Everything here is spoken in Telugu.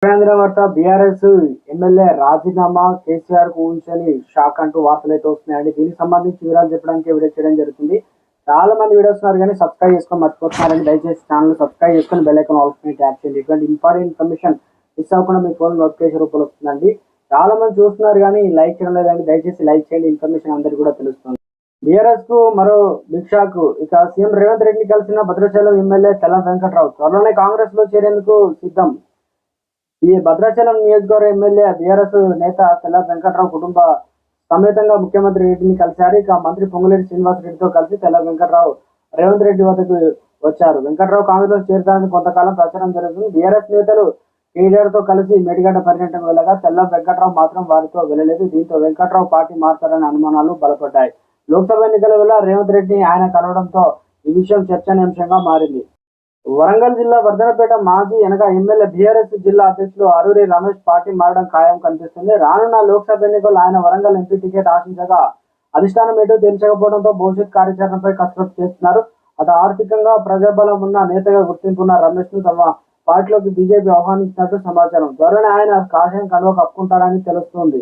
కేంద్ర వార్త బీఆర్ఎస్ ఎమ్మెల్యే రాజీనామా కేసీఆర్ కు ఊహించని షాక్ అంటూ వార్తలు అయితే వస్తున్నాయండి. దీనికి సంబంధించి వివరాలు చెప్పడానికి వీడియో చేయడం జరుగుతుంది. చాలా మంది వీడియోస్ ఉన్నారు కానీ సబ్స్క్రైబ్ చేసుకొని మర్చిపోతున్నారండి. దయచేసి ఛానల్ సబ్స్క్రైబ్ చేసుకొని బెల్ ఐకాన్ ఆల్ పైన ట్యాప్ చేయండి. ఇటువంటి ఇంపార్టెంట్ ఇన్ఫర్మేషన్ మిస్ అవ్వకుండా మీ ఫోన్ నోటిఫికేషన్ రూపంలో వస్తుందండి. చాలా మంది చూస్తున్నారు కానీ లైక్ చేయడం లేదండి. దయచేసి లైక్ చేయండి, ఇన్ఫర్మేషన్ అందరికీ కూడా తెలుస్తుంది. బీఆర్ఎస్ కు మరో బిగ్ షాక్. ఇక సీఎం రేవంత్ రెడ్డిని కలిసిన భద్రాచలం ఎమ్మెల్యే తెల్ల వెంకట్రావు త్వరలోనే కాంగ్రెస్ లో చేరేందుకు సిద్ధం. ఈ భద్రాచలం నియోజకవర్గ ఎమ్మెల్యే బీఆర్ఎస్ నేత తెల్ల వెంకట్రావు కుటుంబ సమేతంగా ముఖ్యమంత్రి రెడ్డిని కలిశారు. ఇక మంత్రి పొంగులేటి శ్రీనివాస్ రెడ్డితో కలిసి తెల్ల వెంకట్రావు రేవంత్ రెడ్డి వద్దకు వచ్చారు. వెంకట్రావు కాంగ్రెస్ చేరడానికి కొంతకాలం ప్రచారం జరుగుతుంది. బీఆర్ఎస్ నేతలు కేటీఆర్ తో కలిసి మేడిగడ్డ పర్యటనకు వెళ్ళగా తెల్ల వెంకట్రావు మాత్రం వారితో వెళ్ళలేదు. దీంతో వెంకట్రావు పార్టీ మారుతారనే అనుమానాలు బలపడ్డాయి. లోక్సభ ఎన్నికల వేళ రేవంత్ రెడ్డిని ఆయన కలవడంతో ఈ విషయం చర్చనీయాంశంగా మారింది. వరంగల్ జిల్లా వర్ధనపేట మాజీ ఎనగా ఎమ్మెల్యే బీఆర్ఎస్ జిల్లా అధ్యక్షులు అరూరి రమేష్ పార్టీ మారడం ఖాయం కనిపిస్తుంది. రానున్న లోక్సభ ఎన్నికల్లో ఆయన వరంగల్ ఎంపీ టికెట్ ఆశించగా అధిష్టానం ఎటు తెలియకపోవడంతో భవిష్యత్ కార్యాచరణపై కసరత్తు చేస్తున్నారు. అటు ఆర్థికంగా ప్రజాబలం ఉన్న నేతగా గుర్తింపున్న రమేష్ ను తమ పార్టీలోకి బీజేపీ ఆహ్వానించినట్టు సమాచారం. త్వరలోనే ఆయన కాషాయం కండువా కప్పుకుంటారని తెలుస్తోంది.